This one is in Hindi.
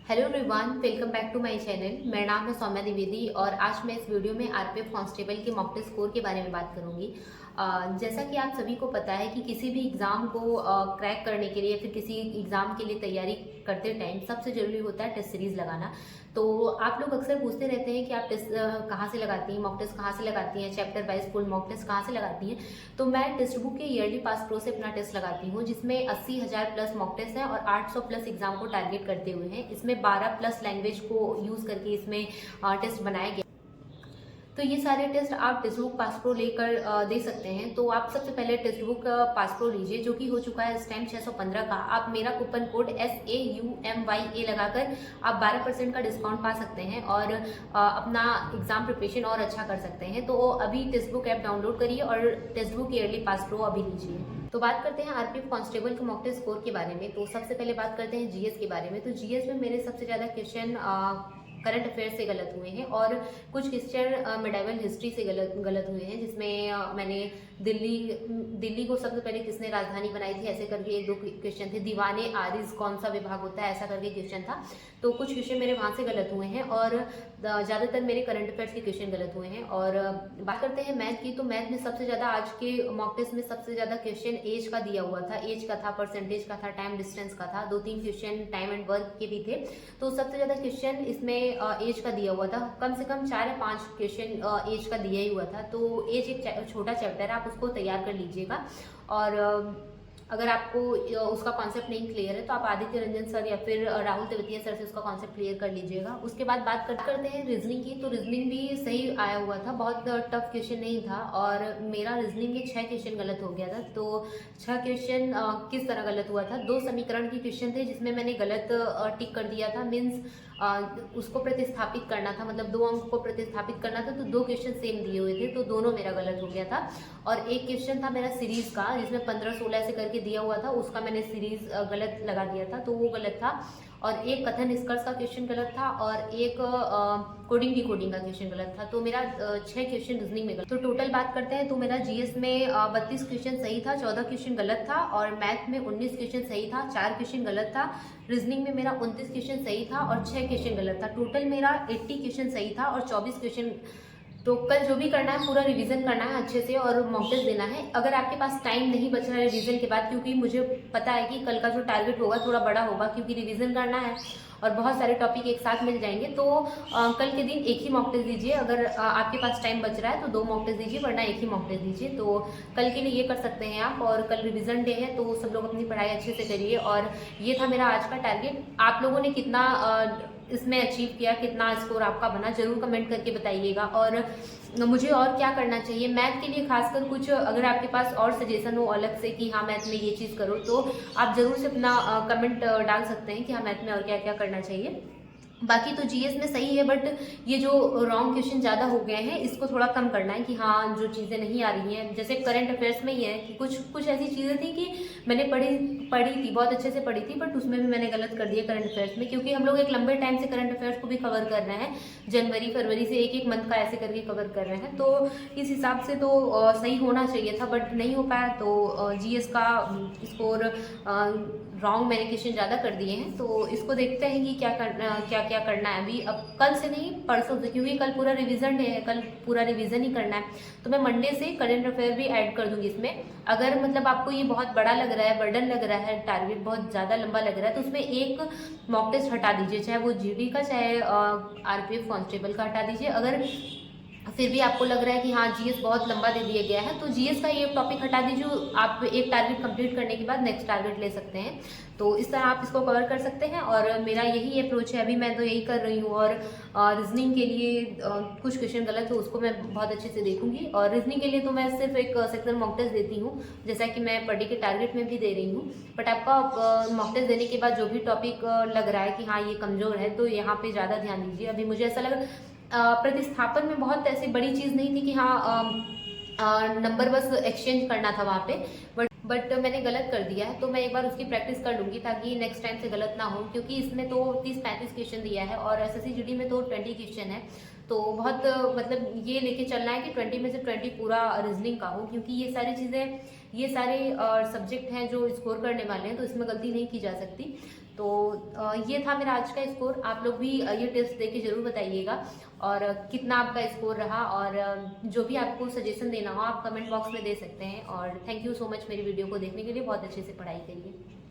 Hello everyone, welcome back to my channel. मेरा नाम है सौम्या द्विवेदी और आज मैं इस वीडियो में आरपीएफ कांस्टेबल के मॉक टेस्ट स्कोर के बारे में बात करूंगी। जैसा कि आप सभी को पता है कि किसी भी एग्ज़ाम को क्रैक करने के लिए फिर किसी एग्ज़ाम के लिए तैयारी करते टाइम सबसे ज़रूरी होता है टेस्ट सीरीज़ लगाना। तो आप लोग अक्सर पूछते रहते हैं कि आप टेस्ट कहाँ से लगाती हैं, मॉक टेस्ट कहाँ से लगाती हैं, chapter wise full mock test कहाँ से लगाती हैं। तो मैं टेस्ट बुक के ईयरली पास प्रो से अपना टेस्ट लगाती हूँ, जिसमें 80,000 प्लस मॉक टेस्ट है और 800 प्लस एग्जाम को टारगेट करते हुए हैं। इसमें 12 प्लस लैंग्वेज को यूज़ करके इसमें टेस्ट बनाया गया। तो ये सारे टेस्ट आप टेक्स्ट बुक पास प्रो लेकर दे सकते हैं। तो आप सबसे पहले टेक्स्ट बुक पास प्रो लीजिए, जो कि हो चुका है इस टाइम 615 का। आप मेरा कूपन कोड SAUMYA लगाकर आप 12% का डिस्काउंट पा सकते हैं और अपना एग्जाम प्रिपरेशन और अच्छा कर सकते हैं। तो अभी टेक्स्ट बुक ऐप डाउनलोड करिए और text book yearly pass pro अभी लीजिए। तो बात करते हैं आरपीएफ कांस्टेबल के मॉक टेस्ट स्कोर के बारे में। तो सबसे पहले बात करते हैं जीएस के बारे में। तो जीएस में मेरे सबसे ज़्यादा क्वेश्चन करंट अफेयर से गलत हुए हैं और कुछ क्वेश्चन मेडावल हिस्ट्री से गलत हुए हैं, जिसमें मैंने दिल्ली को सबसे पहले किसने राजधानी बनाई थी ऐसे करके एक दो क्वेश्चन थे। दीवाने आरिज कौन सा विभाग होता है ऐसा करके क्वेश्चन था। तो कुछ क्वेश्चन मेरे वहाँ से गलत हुए हैं और ज़्यादातर मेरे करंट अफेयर्स के क्वेश्चन गलत हुए हैं। और बात करते हैं मैथ की। तो मैथ में सबसे ज़्यादा आज के मॉक टेस्ट में सबसे ज़्यादा क्वेश्चन एज का दिया हुआ था। एज का था, परसेंटेज का था, टाइम डिस्टेंस का था, 2-3 क्वेश्चन टाइम एंड वर्क के भी थे। तो सबसे ज़्यादा क्वेश्चन इसमें एज का दिया हुआ था। कम से कम 4 या 5 क्वेश्चन एज का दिया ही हुआ था। तो एज एक छोटा चैप्टर है, आप उसको तैयार कर लीजिएगा। और अगर आपको उसका कॉन्सेप्ट नहीं क्लियर है तो आप आदित्य रंजन सर या फिर राहुल तेवतिया सर से उसका कॉन्सेप्ट क्लियर कर लीजिएगा। उसके बाद बात करते हैं रीजनिंग की। तो रीजनिंग भी सही आया हुआ था, बहुत टफ क्वेश्चन नहीं था और मेरा रीजनिंग के 6 क्वेश्चन गलत हो गया था। तो 6 क्वेश्चन किस तरह गलत हुआ था? 2 समीकरण के क्वेश्चन थे जिसमें मैंने गलत टिक कर दिया था। मीन्स उसको प्रतिस्थापित करना था, मतलब 2 अंक को प्रतिस्थापित करना था। तो 2 क्वेश्चन सेम दिए हुए थे, तो दोनों मेरा गलत हो गया था। और एक क्वेश्चन था मेरा सीरीज का, जिसमें 15-16 ऐसे करके दिया हुआ था, उसका मैंने सीरीज गलत लगा दिया था, तो वो गलत था। और एक कथन निष्कर्ष का क्वेश्चन गलत था और एक कोडिंग डिकोडिंग का क्वेश्चन गलत था। तो मेरा 6 क्वेश्चन रीजनिंग में गलत। तो टोटल बात करते हैं तो मेरा जीएस में 32 क्वेश्चन सही था, 14 क्वेश्चन गलत था और मैथ में 19 क्वेश्चन सही था, 4 क्वेश्चन गलत था। रीजनिंग में मेरा 29 क्वेश्चन सही था और 6 क्वेश्चन गलत था। टोटल मेरा 80 क्वेश्चन सही था और 24 क्वेश्चन। तो कल जो भी करना है पूरा रिवीजन करना है अच्छे से और मॉक टेस्ट देना है। अगर आपके पास टाइम नहीं बच रहा है रिवीजन के बाद, क्योंकि मुझे पता है कि कल का जो टारगेट होगा थोड़ा बड़ा होगा, क्योंकि रिवीजन करना है और बहुत सारे टॉपिक एक साथ मिल जाएंगे। तो कल के दिन एक ही मॉक टेस्ट दीजिए। अगर आपके पास टाइम बच रहा है तो 2 मॉक टेस्ट दीजिए, वरना एक ही मॉक टेस्ट दीजिए। तो कल के लिए ये कर सकते हैं आप। और कल रिवीजन डे है तो सब लोग अपनी पढ़ाई अच्छे से करिए। और ये था मेरा आज का टारगेट। आप लोगों ने कितना इसमें अचीव किया, कितना स्कोर आपका बना, जरूर कमेंट करके बताइएगा। और मुझे और क्या करना चाहिए मैथ के लिए, खासकर कुछ अगर आपके पास और सजेशन हो अलग से कि हाँ मैथ में ये चीज़ करो, तो आप जरूर से अपना कमेंट डाल सकते हैं कि हाँ मैथ में और क्या क्या करना चाहिए। बाकी तो जीएस में सही है, बट ये जो रॉन्ग क्वेश्चन ज़्यादा हो गए हैं इसको थोड़ा कम करना है कि हाँ जो चीज़ें नहीं आ रही हैं। जैसे करंट अफेयर्स में ही है कि कुछ ऐसी चीज़ें थी कि मैंने पढ़ी थी, बहुत अच्छे से पढ़ी थी, बट उसमें भी मैंने गलत कर दिया करंट अफेयर्स में। क्योंकि हम लोग एक लंबे टाइम से करंट अफेयर्स को भी कवर कर रहे हैं, जनवरी फरवरी से एक मंथ का ऐसे करके कवर कर रहे हैं। तो इस हिसाब से तो सही होना चाहिए था, बट नहीं हो पाया। तो जीएस का स्कोर रॉन्ग मैंने क्वेश्चन ज़्यादा कर दिए हैं। तो इसको देखते हैं कि क्या क्या करना है अभी। अब कल से नहीं, परसों से, क्योंकि कल पूरा रिवीजन डे है, कल पूरा रिवीजन ही करना है। तो मैं मंडे से करंट अफेयर भी ऐड कर दूंगी इसमें। अगर मतलब आपको ये बहुत बड़ा लग रहा है, बर्डन लग रहा है, टारगेट बहुत ज़्यादा लंबा लग रहा है, तो उसमें एक मॉक टेस्ट हटा दीजिए, चाहे वो जीडी का चाहे आरपीएफ कांस्टेबल का हटा दीजिए। अगर फिर भी आपको लग रहा है कि हाँ जीएस बहुत लंबा दे दिया गया है, तो जीएस का ये टॉपिक हटा दीजिए। आप एक टारगेट कंप्लीट करने के बाद नेक्स्ट टारगेट ले सकते हैं। तो इस तरह आप इसको कवर कर सकते हैं और मेरा यही अप्रोच है। अभी मैं तो यही कर रही हूँ। और रीजनिंग के लिए कुछ क्वेश्चन गलत हो उसको मैं बहुत अच्छे से देखूंगी। और रीजनिंग के लिए तो मैं सिर्फ एक सेक्शन मॉक टेस्ट देती हूँ, जैसा कि मैं पर डे के टारगेट में भी दे रही हूँ। बट आपका मॉक टेस्ट देने के बाद जो भी टॉपिक लग रहा है कि हाँ ये कमजोर है, तो यहाँ पे ज़्यादा ध्यान दीजिए। अभी मुझे ऐसा लगा प्रतिस्थापन में बहुत ऐसी बड़ी चीज़ नहीं थी कि हाँ नंबर बस एक्सचेंज करना था वहाँ पे, बट मैंने गलत कर दिया है। तो मैं एक बार उसकी प्रैक्टिस कर लूँगी ताकि नेक्स्ट टाइम से गलत ना हो, क्योंकि इसमें तो 30-35 क्वेश्चन दिया है और एसएससी जीडी में तो 20 क्वेश्चन है। तो बहुत मतलब ये लेके चलना है कि 20 में से 20 पूरा रीजनिंग का हो, क्योंकि ये सारी चीज़ें, ये सारे सब्जेक्ट हैं जो स्कोर करने वाले हैं, तो इसमें गलती नहीं की जा सकती। तो ये था मेरा आज का स्कोर। आप लोग भी ये टेस्ट देके ज़रूर बताइएगा और कितना आपका स्कोर रहा, और जो भी आपको सजेशन देना हो आप कमेंट बॉक्स में दे सकते हैं। और थैंक यू सो मच मेरी वीडियो को देखने के लिए। बहुत अच्छे से पढ़ाई करिए।